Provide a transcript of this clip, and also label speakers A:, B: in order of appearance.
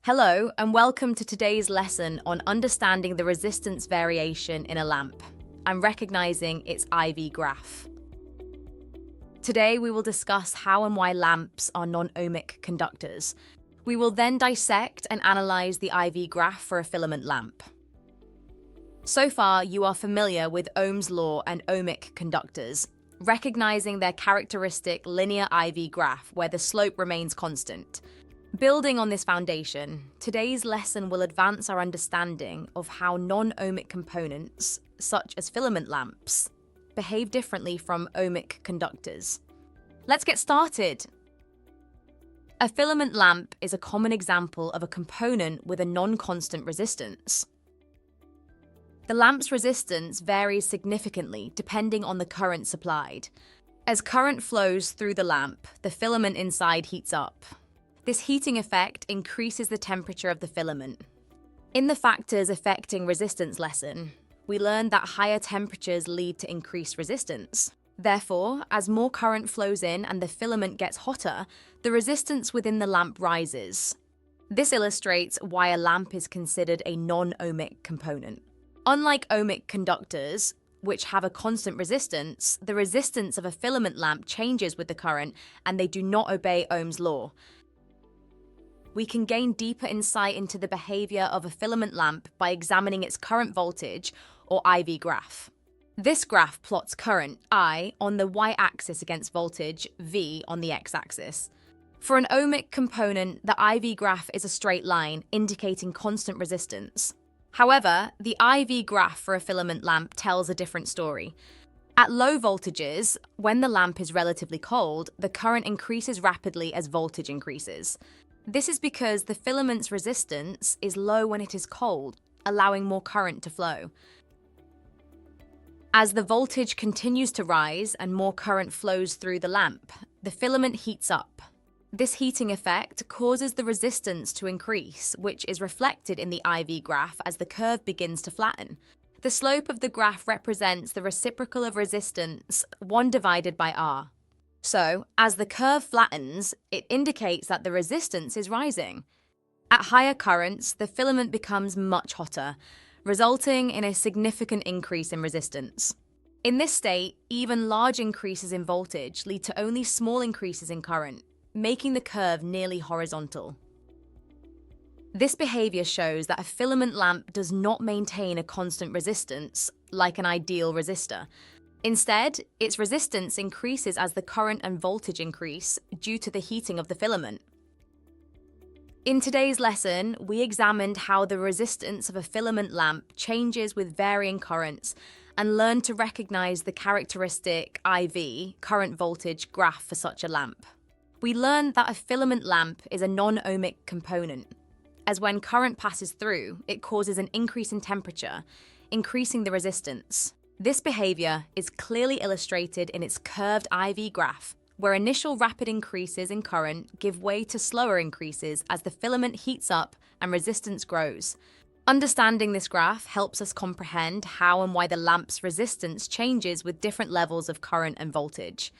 A: Hello, and welcome to today's lesson on understanding the resistance variation in a lamp and recognizing its IV graph. Today we will discuss how and why lamps are non-ohmic conductors. We will then dissect and analyze the IV graph for a filament lamp. So far, you are familiar with Ohm's law and ohmic conductors, recognizing their characteristic linear IV graph where the slope remains constant. Building on this foundation, today's lesson will advance our understanding of how non-ohmic components, such as filament lamps, behave differently from ohmic conductors. Let's get started. A filament lamp is a common example of a component with a non-constant resistance. The lamp's resistance varies significantly depending on the current supplied. As current flows through the lamp, the filament inside heats up. This heating effect increases the temperature of the filament. In the factors affecting resistance lesson, we learned that higher temperatures lead to increased resistance. Therefore, as more current flows in and the filament gets hotter, the resistance within the lamp rises. This illustrates why a lamp is considered a non-ohmic component. Unlike ohmic conductors, which have a constant resistance, the resistance of a filament lamp changes with the current and they do not obey Ohm's law. We can gain deeper insight into the behaviour of a filament lamp by examining its current voltage, or IV graph. This graph plots current, I, on the y-axis against voltage, V, on the x-axis. For an ohmic component, the IV graph is a straight line, indicating constant resistance. However, the IV graph for a filament lamp tells a different story. At low voltages, when the lamp is relatively cold, the current increases rapidly as voltage increases. This is because the filament's resistance is low when it is cold, allowing more current to flow. As the voltage continues to rise and more current flows through the lamp, the filament heats up. This heating effect causes the resistance to increase, which is reflected in the IV graph as the curve begins to flatten. The slope of the graph represents the reciprocal of resistance, 1 divided by R. So, as the curve flattens, it indicates that the resistance is rising. At higher currents, the filament becomes much hotter, resulting in a significant increase in resistance. In this state, even large increases in voltage lead to only small increases in current, making the curve nearly horizontal. This behaviour shows that a filament lamp does not maintain a constant resistance, like an ideal resistor. Instead, its resistance increases as the current and voltage increase due to the heating of the filament. In today's lesson, we examined how the resistance of a filament lamp changes with varying currents and learned to recognize the characteristic IV, current voltage, graph for such a lamp. We learned that a filament lamp is a non-ohmic component, as when current passes through, it causes an increase in temperature, increasing the resistance. This behaviour is clearly illustrated in its curved IV graph, where initial rapid increases in current give way to slower increases as the filament heats up and resistance grows. Understanding this graph helps us comprehend how and why the lamp's resistance changes with different levels of current and voltage.